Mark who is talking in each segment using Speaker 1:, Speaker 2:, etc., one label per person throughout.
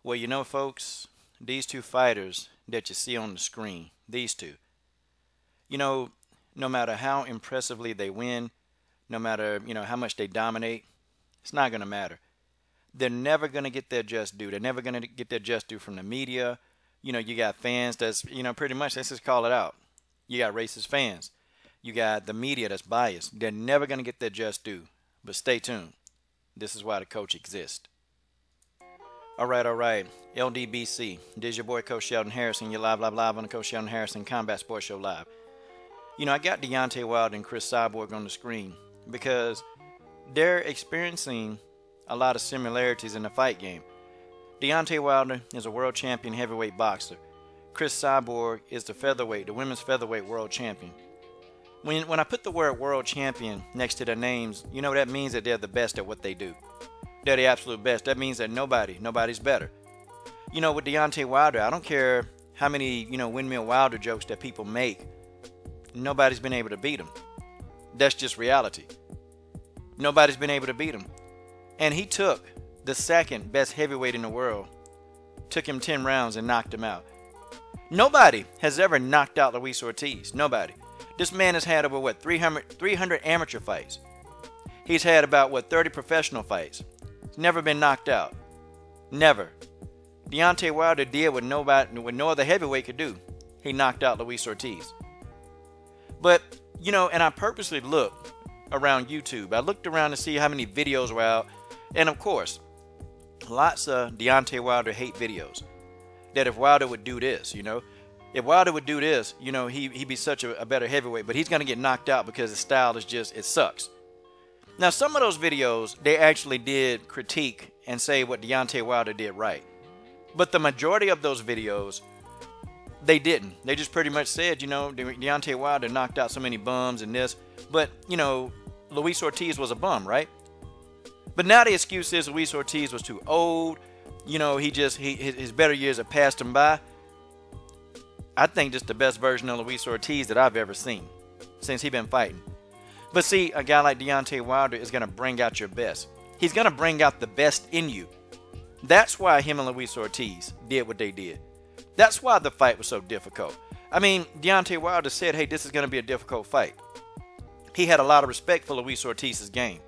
Speaker 1: Well, you know, folks, these two fighters that you see on the screen, these two, you know, no matter how impressively they win, no matter, how much they dominate, it's not going to matter. They're never going to get their just due. They're never going to get their just due from the media. You got fans that's, pretty much, let's just call it out. You got racist fans. You got the media that's biased. They're never going to get their just due. But stay tuned. This is why the coach exists. All right. LDBC. This is your boy, Coach Sheldon Harrison. You're live on the Coach Sheldon Harrison Combat Sports Show Live. I got Deontay Wilder and Cris Cyborg on the screen because they're experiencing a lot of similarities in the fight game. Deontay Wilder is a world champion heavyweight boxer. Cris Cyborg is the women's featherweight world champion. When I put the word world champion next to their names, that means that they're the best at what they do. They're the absolute best. That means that nobody's better. With Deontay Wilder, I don't care how many, windmill Wilder jokes that people make. Nobody's been able to beat him. That's just reality. Nobody's been able to beat him. And he took the second best heavyweight in the world, took him 10 rounds and knocked him out. Nobody has ever knocked out Luis Ortiz. Nobody. This man has had over, 300 amateur fights. He's had about, 30 professional fights. He's never been knocked out. Never. Deontay Wilder did what no other heavyweight could do. He knocked out Luis Ortiz. But, and I purposely looked around YouTube. I looked around to see how many videos were out. And of course, lots of Deontay Wilder hate videos. That if Wilder would do this, if Wilder would do this, he'd be such a better heavyweight. But he's going to get knocked out because his style is just, it sucks. Now, some of those videos, they actually did critique and say what Deontay Wilder did right. But the majority of those videos, they didn't. They just pretty much said, Deontay Wilder knocked out so many bums and this. But, Luis Ortiz was a bum, right? But now the excuse is Luis Ortiz was too old. His better years have passed him by. I think this is the best version of Luis Ortiz that I've ever seen since he's been fighting. But see, a guy like Deontay Wilder is going to bring out your best. He's going to bring out the best in you. That's why him and Luis Ortiz did what they did. That's why the fight was so difficult. I mean, Deontay Wilder said, hey, this is going to be a difficult fight. He had a lot of respect for Luis Ortiz's game.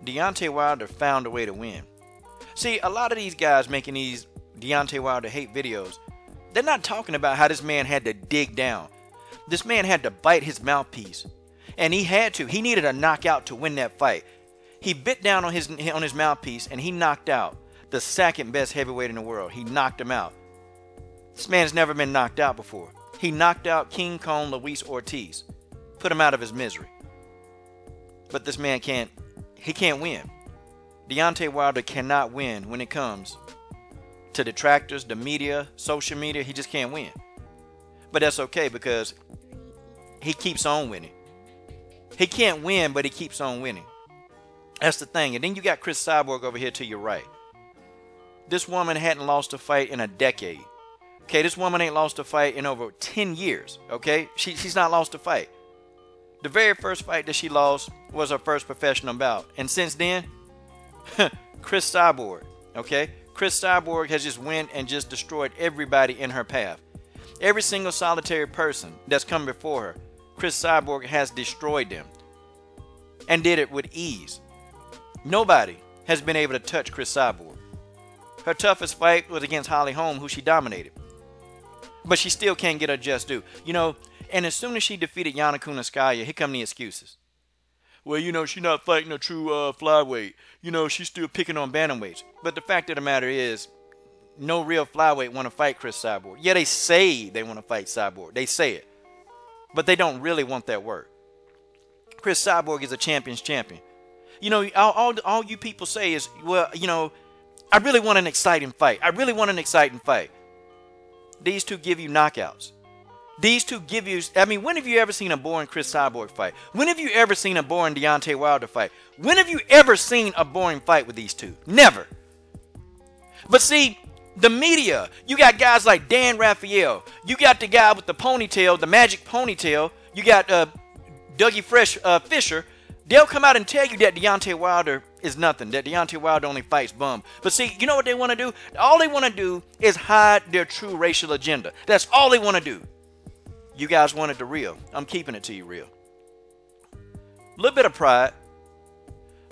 Speaker 1: Deontay Wilder found a way to win. See, a lot of these guys making these Deontay Wilder hate videos, they're not talking about how this man had to dig down. This man had to bite his mouthpiece. And he had to. He needed a knockout to win that fight. He bit down on his mouthpiece and he knocked out the second best heavyweight in the world. He knocked him out. This man's never been knocked out before. He knocked out King Kong Luis Ortiz. Put him out of his misery. But this man can't win. Deontay Wilder cannot win when it comes to detractors, the media, social media. He just can't win. But that's okay because he keeps on winning. He can't win, but he keeps on winning. That's the thing. And then you got Cris Cyborg over here to your right. This woman hadn't lost a fight in a decade. Okay, this woman ain't lost a fight in over 10 years. Okay, she's not lost a fight. The very first fight that she lost was her first professional bout. And since then, Cris Cyborg, okay? Cris Cyborg has just went and just destroyed everybody in her path. Every single solitary person that's come before her, Cris Cyborg has destroyed them. And did it with ease. Nobody has been able to touch Cris Cyborg. Her toughest fight was against Holly Holm, who she dominated. But she still can't get her just due. And as soon as she defeated Yana Kunitskaya, here come the excuses. Well, she's not fighting a true flyweight. She's still picking on bantamweights. But the fact of the matter is, no real flyweight want to fight Cris Cyborg. Yeah, they say they want to fight Cyborg. They say it. But they don't really want that work. Cris Cyborg is a champion's champion. All you people say is, well, I really want an exciting fight. I really want an exciting fight. These two give you knockouts. These two give you, when have you ever seen a boring Cris Cyborg fight? When have you ever seen a boring Deontay Wilder fight? When have you ever seen a boring fight with these two? Never. But see, the media, you got guys like Dan Raphael. You got the guy with the ponytail, the magic ponytail. You got Dougie Fisher. They'll come out and tell you that Deontay Wilder is nothing, that Deontay Wilder only fights bum. But see, you know what they want to do? All they want to do is hide their true racial agenda. That's all they want to do. You guys wanted the real. I'm keeping it to you real. A little bit of pride.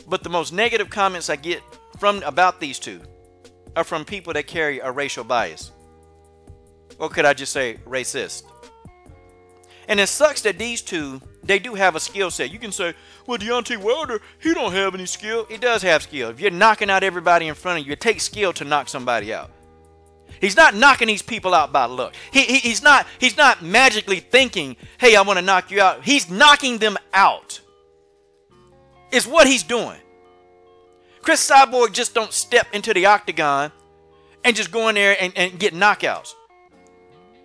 Speaker 1: But the most negative comments I get about these two are from people that carry a racial bias. Or could I just say racist? And it sucks that these two, they do have a skill set. You can say, well, Deontay Wilder, he don't have any skill. He does have skill. If you're knocking out everybody in front of you, it takes skill to knock somebody out. He's not knocking these people out by luck. He's not magically thinking, hey, I want to knock you out. He's knocking them out. Is what he's doing. Cris Cyborg just don't step into the octagon and just go in there and get knockouts.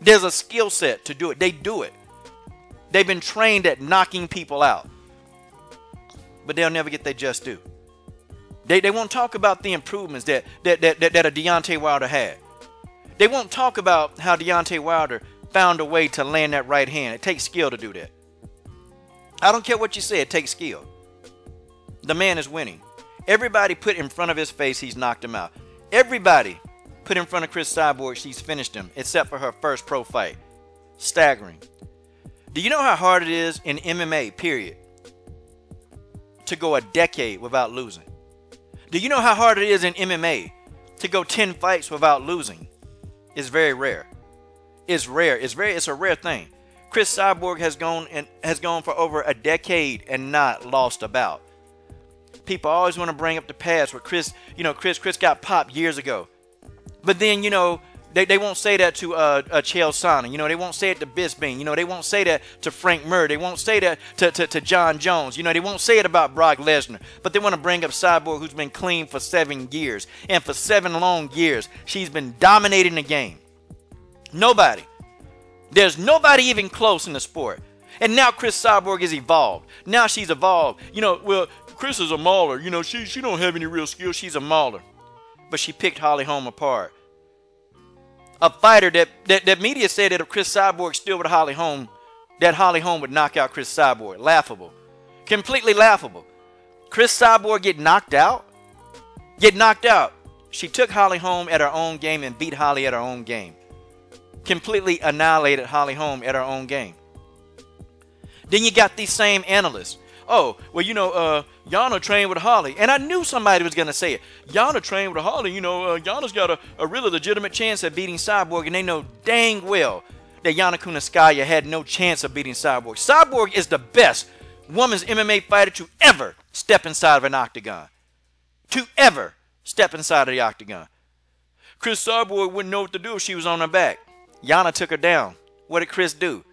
Speaker 1: There's a skill set to do it. They do it. They've been trained at knocking people out. But they'll never get their just due. They won't talk about the improvements that a Deontay Wilder had. They won't talk about how Deontay Wilder found a way to land that right hand. It takes skill to do that. I don't care what you say. It takes skill. The man is winning. Everybody put in front of his face, he's knocked him out. Everybody put in front of Cris Cyborg, she's finished him, except for her first pro fight. Staggering. Do you know how hard it is in MMA, period, to go a decade without losing? Do you know how hard it is in MMA to go 10 fights without losing? It's very rare. It's rare. It's a rare thing. Cris Cyborg has gone for over a decade and not lost a bout. People always want to bring up the past where Cris got popped years ago. But then, they won't say that to Chael Sonnen. They won't say it to Bisping. They won't say that to Frank Mir. They won't say that to John Jones. They won't say it about Brock Lesnar. But they want to bring up Cyborg, who's been clean for 7 years. And for 7 long years, she's been dominating the game. Nobody. There's nobody even close in the sport. And now Cris Cyborg is evolved. Now she's evolved. Well, Cris is a mauler. She don't have any real skill. She's a mauler. But she picked Holly Holm apart. A fighter that media said that if Cris Cyborg still with Holly Holm, that Holly Holm would knock out Cris Cyborg. Laughable. Completely laughable. Cris Cyborg get knocked out? Get knocked out. She took Holly Holm at her own game and beat Holly at her own game. Completely annihilated Holly Holm at her own game. Then you got these same analysts. Oh, well, Yana trained with Holly. And I knew somebody was going to say it. Yana trained with Holly. Yana's got a really legitimate chance at beating Cyborg. And they know dang well that Yana Kunitskaya had no chance of beating Cyborg. Cyborg is the best women's MMA fighter to ever step inside of an octagon. To ever step inside of the octagon. Cris Cyborg wouldn't know what to do if she was on her back. Yana took her down. What did Cris do?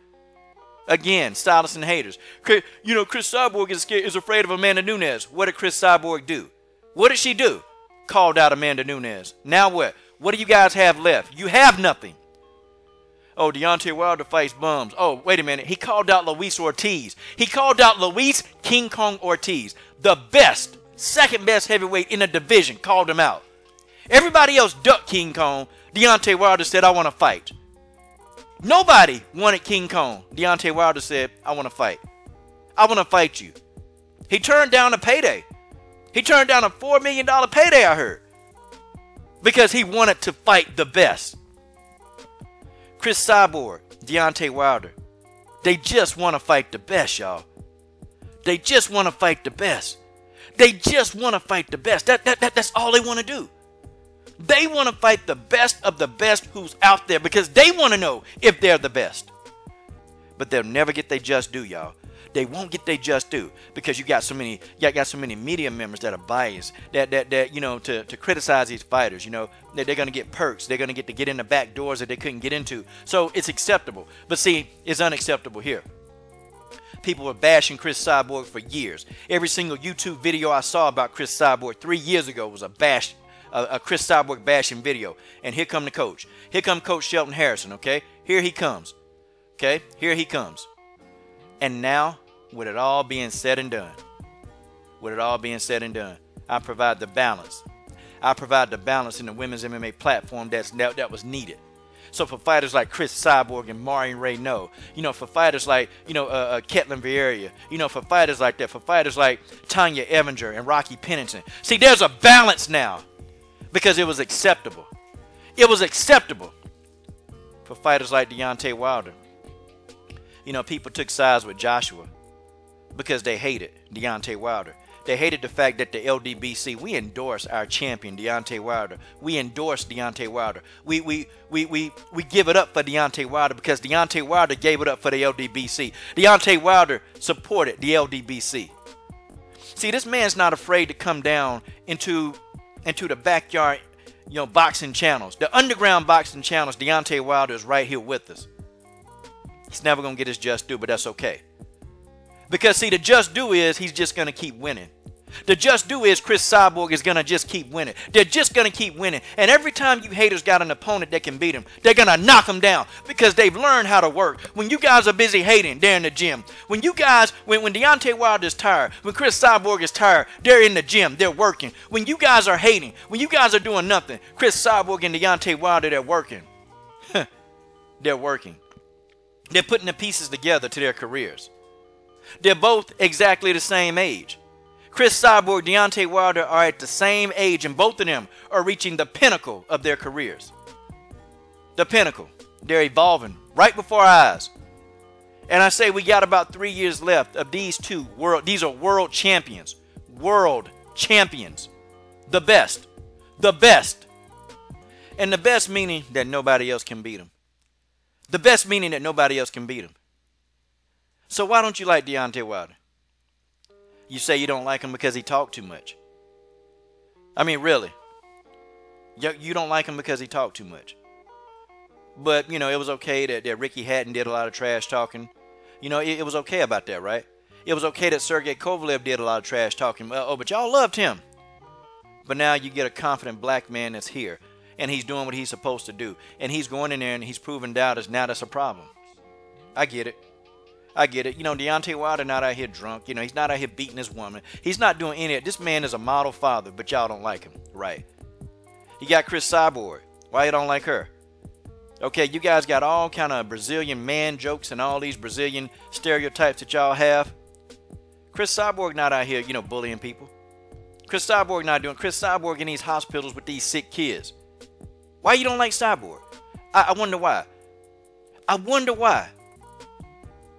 Speaker 1: Again, stylists and haters. Cris Cyborg is afraid of Amanda Nunes. What did Cris Cyborg do? What did she do? Called out Amanda Nunes. Now what? What do you guys have left? You have nothing. Oh, Deontay Wilder fights bums. Oh, wait a minute. He called out Luis Ortiz. He called out Luis King Kong Ortiz. The best, second best heavyweight in the division, called him out. Everybody else ducked King Kong. Deontay Wilder said, I want to fight. Nobody wanted King Kong. Deontay Wilder said, I want to fight. I want to fight you. He turned down a payday. He turned down a $4 million payday, I heard. Because he wanted to fight the best. Cris Cyborg, Deontay Wilder. They just want to fight the best, y'all. They just want to fight the best. They just want to fight the best. That's all they want to do. They want to fight the best of the best who's out there because they want to know if they're the best. But they'll never get their just due, y'all. They won't get their just due because you got so many media members that are biased to criticize these fighters. That they're going to get perks. They're going to get in the back doors that they couldn't get into. So it's acceptable. But see, it's unacceptable here. People were bashing Cris Cyborg for years. Every single YouTube video I saw about Cris Cyborg 3 years ago was a Cris Cyborg bashing video. And here come the coach. Here come Coach Shelton Harrison, okay? Here he comes. Okay? Here he comes. And now, with it all being said and done, I provide the balance. I provide the balance in the women's MMA platform that was needed. So for fighters like Cris Cyborg and Marion Renault, for fighters like, Ketlin Vieira, for fighters like that, for fighters like Tanya Evinger and Rocky Pennington. See, there's a balance now because it was acceptable. It was acceptable for fighters like Deontay Wilder. People took sides with Joshua because they hated Deontay Wilder. They hated the fact that the LDBC, we endorse our champion, Deontay Wilder. We endorse Deontay Wilder. We give it up for Deontay Wilder because Deontay Wilder gave it up for the LDBC. Deontay Wilder supported the LDBC. See, this man's not afraid to come down into the backyard, boxing channels. The underground boxing channels, Deontay Wilder is right here with us. He's never going to get his just due, but that's okay. Because, see, the just due is he's just going to keep winning. The just due is Cris Cyborg is going to just keep winning. They're just going to keep winning. And every time you haters got an opponent that can beat him, they're going to knock him down because they've learned how to work. When you guys are busy hating, they're in the gym. When you guys, when Deontay Wilder is tired, when Cris Cyborg is tired, they're in the gym. They're working. When you guys are hating, when you guys are doing nothing, Cris Cyborg and Deontay Wilder, they're working. They're working. They're putting the pieces together to their careers. They're both exactly the same age. Cris Cyborg, Deontay Wilder are at the same age, and both of them are reaching the pinnacle of their careers. The pinnacle. They're evolving right before our eyes. And I say we got about 3 years left of these two these are world champions. World champions. The best. The best. And the best meaning that nobody else can beat them. The best meaning that nobody else can beat them. So why don't you like Deontay Wilder? You say you don't like him because he talked too much. I mean, really. You don't like him because he talked too much. But, it was okay that Ricky Hatton did a lot of trash talking. It was okay about that, right? It was okay that Sergey Kovalev did a lot of trash talking. But y'all loved him. But now you get a confident black man that's here. And he's doing what he's supposed to do. And he's going in there and he's proving doubters. Now that's a problem. I get it. I get it. Deontay Wilder not out here drunk. He's not out here beating his woman. He's not doing any of it. This man is a model father, but y'all don't like him. Right. You got Cris Cyborg. Why you don't like her? Okay, you guys got all kind of Brazilian man jokes and all these Brazilian stereotypes that y'all have. Cris Cyborg not out here, bullying people. Cris Cyborg in these hospitals with these sick kids. Why you don't like Cyborg? I wonder why. I wonder why.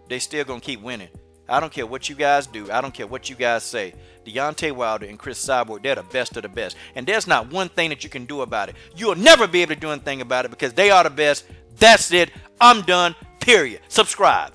Speaker 1: They still gonna keep winning. I don't care what you guys do. I don't care what you guys say. Deontay Wilder and Cris Cyborg, they're the best of the best. And there's not one thing that you can do about it. You'll never be able to do anything about it because they are the best. That's it. I'm done. Period. Subscribe.